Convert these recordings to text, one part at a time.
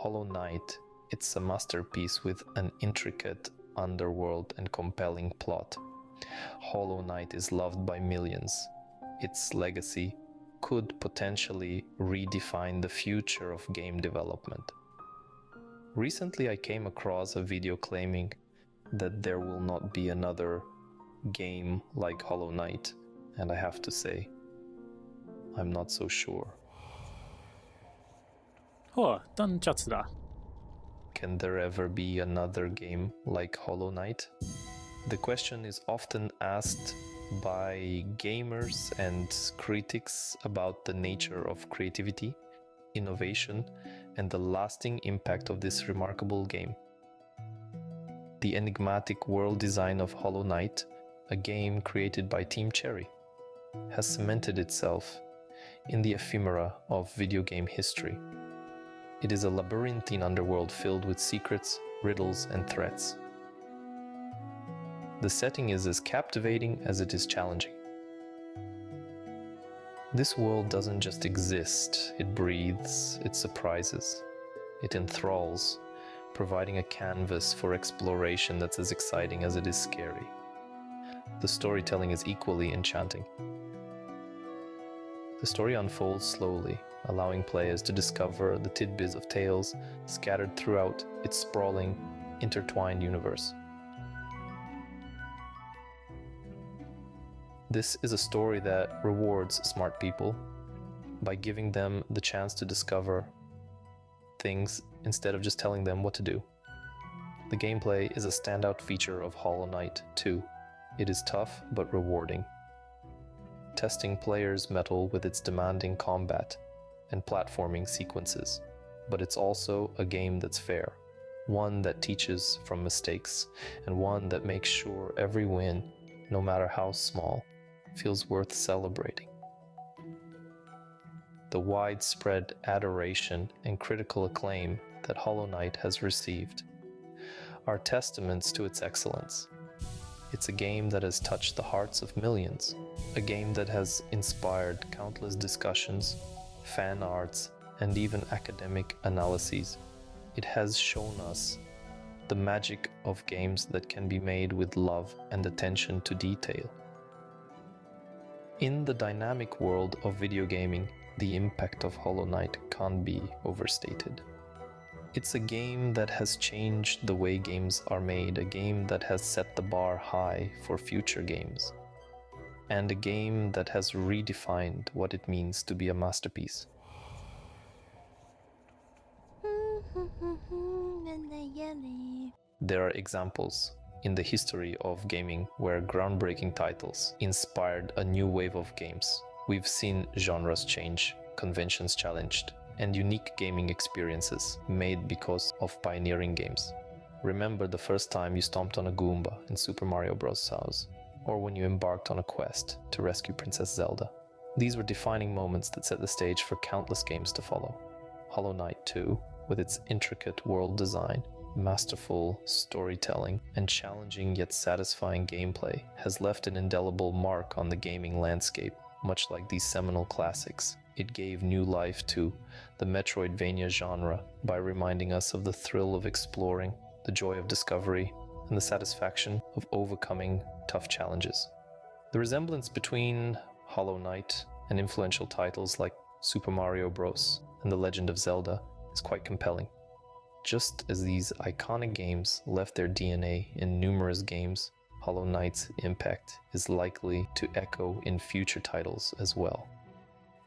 Hollow Knight, it's a masterpiece with an intricate underworld and compelling plot. Hollow Knight is loved by millions. Its legacy could potentially redefine the future of game development. Recently, I came across a video claiming that there will not be another game like Hollow Knight, and I have to say, I'm not so sure. 真ジャツだ。 Can there ever be another game like Hollow Knight? The question is often asked by gamers and critics about the nature of creativity, innovation, and the lasting impact of this remarkable game. The enigmatic world design of Hollow Knight, a game created by Team Cherry, has cemented itself in the ephemera of video game history. It is a labyrinthine underworld filled with secrets, riddles, and threats. The setting is as captivating as it is challenging. This world doesn't just exist, it breathes, it surprises, it enthralls, providing a canvas for exploration that's as exciting as it is scary. The storytelling is equally enchanting. The story unfolds slowly, allowing players to discover the tidbits of tales scattered throughout its sprawling, intertwined universe. This is a story that rewards smart people by giving them the chance to discover things instead of just telling them what to do. The gameplay is a standout feature of Hollow Knight 2. It is tough but rewarding, testing players' mettle with its demanding combat and platforming sequences. But it's also a game that's fair, one that teaches from mistakes, and one that makes sure every win, no matter how small, feels worth celebrating. The widespread adoration and critical acclaim that Hollow Knight has received are testaments to its excellence. It's a game that has touched the hearts of millions, a game that has inspired countless discussions, fan arts, and even academic analyses. It has shown us the magic of games that can be made with love and attention to detail. In the dynamic world of video gaming, the impact of Hollow Knight can't be overstated. It's a game that has changed the way games are made, a game that has set the bar high for future games, and a game that has redefined what it means to be a masterpiece. There are examples in the history of gaming where groundbreaking titles inspired a new wave of games. We've seen genres change, conventions challenged, and unique gaming experiences made because of pioneering games. Remember the first time you stomped on a Goomba in Super Mario Bros. House, or when you embarked on a quest to rescue Princess Zelda. These were defining moments that set the stage for countless games to follow. Hollow Knight 2, with its intricate world design, masterful storytelling, and challenging yet satisfying gameplay, has left an indelible mark on the gaming landscape. Much like these seminal classics, it gave new life to the Metroidvania genre by reminding us of the thrill of exploring, the joy of discovery, and the satisfaction of overcoming tough challenges. The resemblance between Hollow Knight and influential titles like Super Mario Bros. And The Legend of Zelda is quite compelling. Just as these iconic games left their DNA in numerous games, Hollow Knight's impact is likely to echo in future titles as well.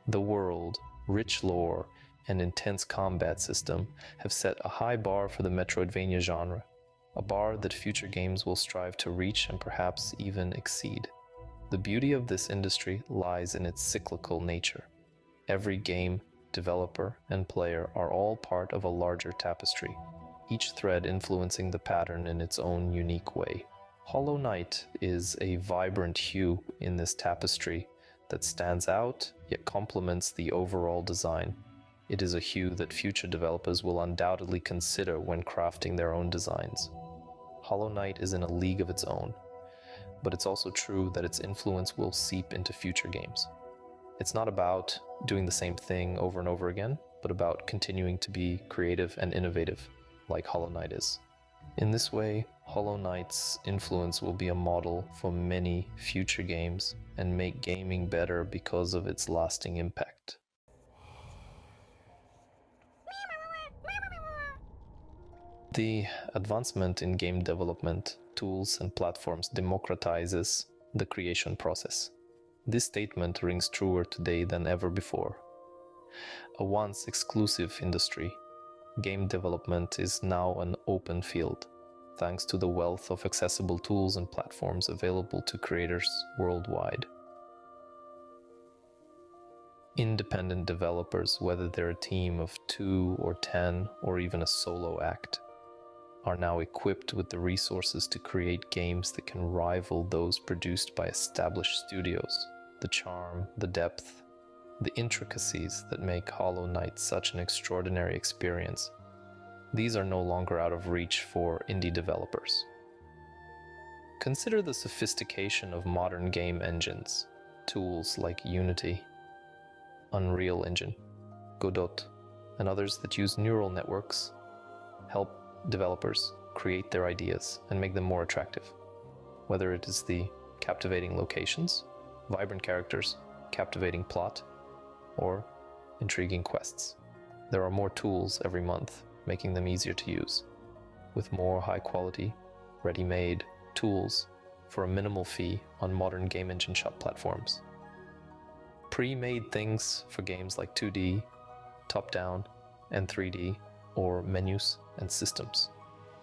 The world, rich lore, and intense combat system have set a high bar for the Metroidvania genre, a bar that future games will strive to reach and perhaps even exceed. The beauty of this industry lies in its cyclical nature. Every game, developer, and player are all part of a larger tapestry, each thread influencing the pattern in its own unique way. Hollow Knight is a vibrant hue in this tapestry that stands out, yet complements the overall design. It is a hue that future developers will undoubtedly consider when crafting their own designs. Hollow Knight is in a league of its own, but it's also true that its influence will seep into future games. It's not about doing the same thing over and over again, but about continuing to be creative and innovative, like Hollow Knight is. In this way, Hollow Knight's influence will be a model for many future games and make gaming better because of its lasting impact. The advancement in game development tools and platforms democratizes the creation process. This statement rings truer today than ever before. A once exclusive industry, game development is now an open field, thanks to the wealth of accessible tools and platforms available to creators worldwide. Independent developers, whether they're a team of 2 or 10 or even a solo act, are now equipped with the resources to create games that can rival those produced by established studios. The charm, the depth, the intricacies that make Hollow Knight such an extraordinary experience, these are no longer out of reach for indie developers. Consider the sophistication of modern game engines, tools like Unity, Unreal Engine, Godot, and others that use neural networks help developers create their ideas and make them more attractive, whether it is the captivating locations, vibrant characters, captivating plot, or intriguing quests. There are more tools every month, making them easier to use, with more high-quality, ready-made tools for a minimal fee on modern game engine shop platforms. Pre-made things for games like 2D, top-down, and 3D, or menus and systems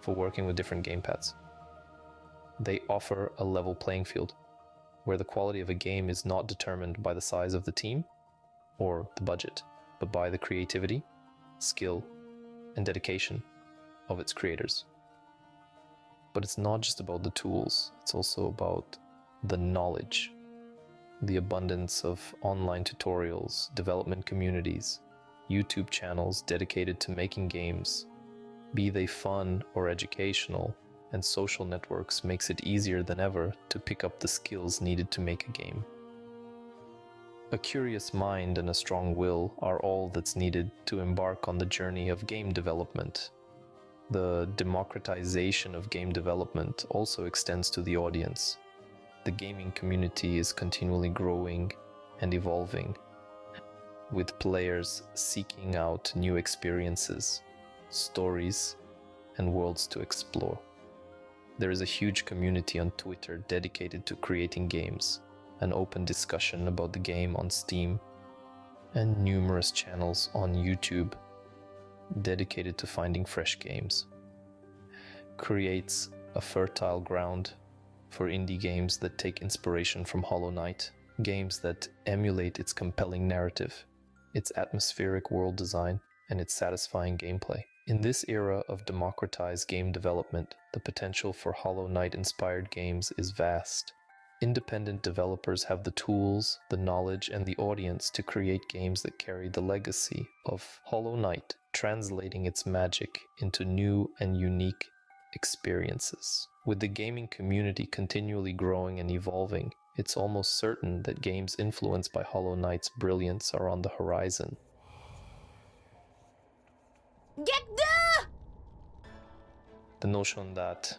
for working with different gamepads. They offer a level playing field where the quality of a game is not determined by the size of the team or the budget, but by the creativity, skill, and dedication of its creators. But it's not just about the tools, it's also about the knowledge, the abundance of online tutorials, development communities, YouTube channels dedicated to making games, be they fun or educational, and social networks makes it easier than ever to pick up the skills needed to make a game. A curious mind and a strong will are all that's needed to embark on the journey of game development. The democratization of game development also extends to the audience. The gaming community is continually growing and evolving, with players seeking out new experiences, stories, and worlds to explore. There is a huge community on Twitter dedicated to creating games, an open discussion about the game on Steam, and numerous channels on YouTube dedicated to finding fresh games. Creates a fertile ground for indie games that take inspiration from Hollow Knight, games that emulate its compelling narrative, its atmospheric world design, and its satisfying gameplay. In this era of democratized game development, the potential for Hollow Knight-inspired games is vast. Independent developers have the tools, the knowledge, and the audience to create games that carry the legacy of Hollow Knight, translating its magic into new and unique experiences. With the gaming community continually growing and evolving, it's almost certain that games influenced by Hollow Knight's brilliance are on the horizon. The notion that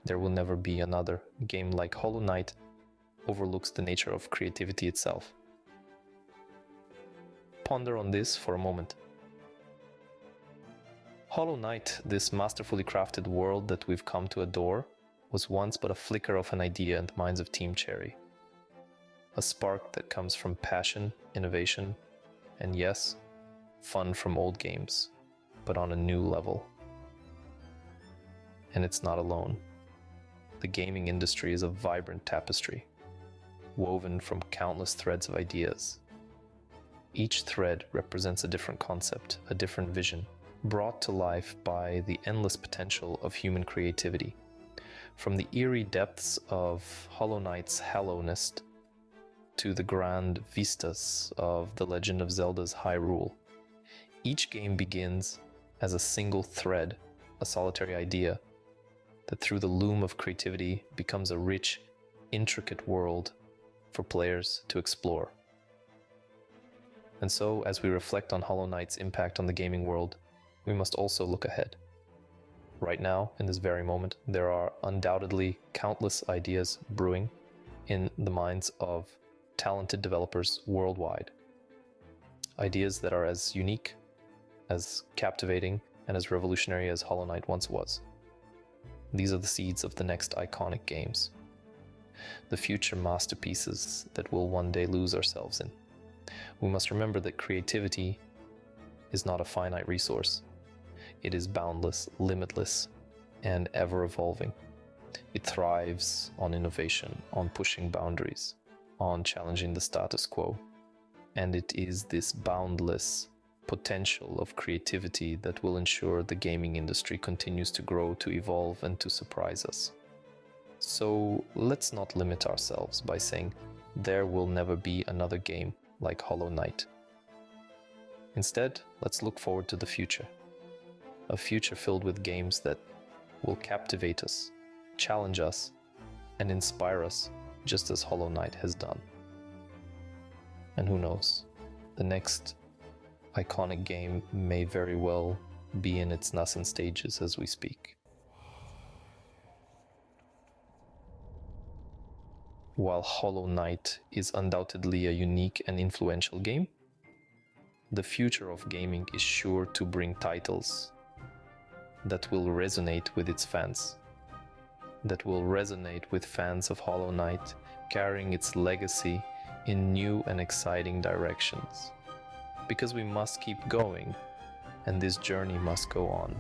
there will never be another game like Hollow Knight overlooks the nature of creativity itself. Ponder on this for a moment. Hollow Knight, this masterfully crafted world that we've come to adore, was once but a flicker of an idea in the minds of Team Cherry. A spark that comes from passion, innovation, and yes, fun from old games, but on a new level. And it's not alone. The gaming industry is a vibrant tapestry, woven from countless threads of ideas. Each thread represents a different concept, a different vision, brought to life by the endless potential of human creativity. From the eerie depths of Hollow Knight's Hallownest to the grand vistas of The Legend of Zelda's Hyrule, each game begins as a single thread, a solitary idea, that through the loom of creativity becomes a rich, intricate world for players to explore. And so, as we reflect on Hollow Knight's impact on the gaming world, we must also look ahead. Right now, in this very moment, there are undoubtedly countless ideas brewing in the minds of talented developers worldwide. Ideas that are as unique, as captivating, and as revolutionary as Hollow Knight once was. These are the seeds of the next iconic games, the future masterpieces that we'll one day lose ourselves in. We must remember that creativity is not a finite resource. It is boundless, limitless, and ever-evolving. It thrives on innovation, on pushing boundaries, on challenging the status quo. And it is this boundless potential of creativity that will ensure the gaming industry continues to grow, to evolve, and to surprise us. So let's not limit ourselves by saying there will never be another game like Hollow Knight. Instead, let's look forward to the future. A future filled with games that will captivate us, challenge us, and inspire us just as Hollow Knight has done. And who knows, the next iconic game may very well be in its nascent stages as we speak. While Hollow Knight is undoubtedly a unique and influential game, the future of gaming is sure to bring titles that will resonate with its fans, that will resonate with fans of Hollow Knight, carrying its legacy in new and exciting directions. Because we must keep going, and this journey must go on.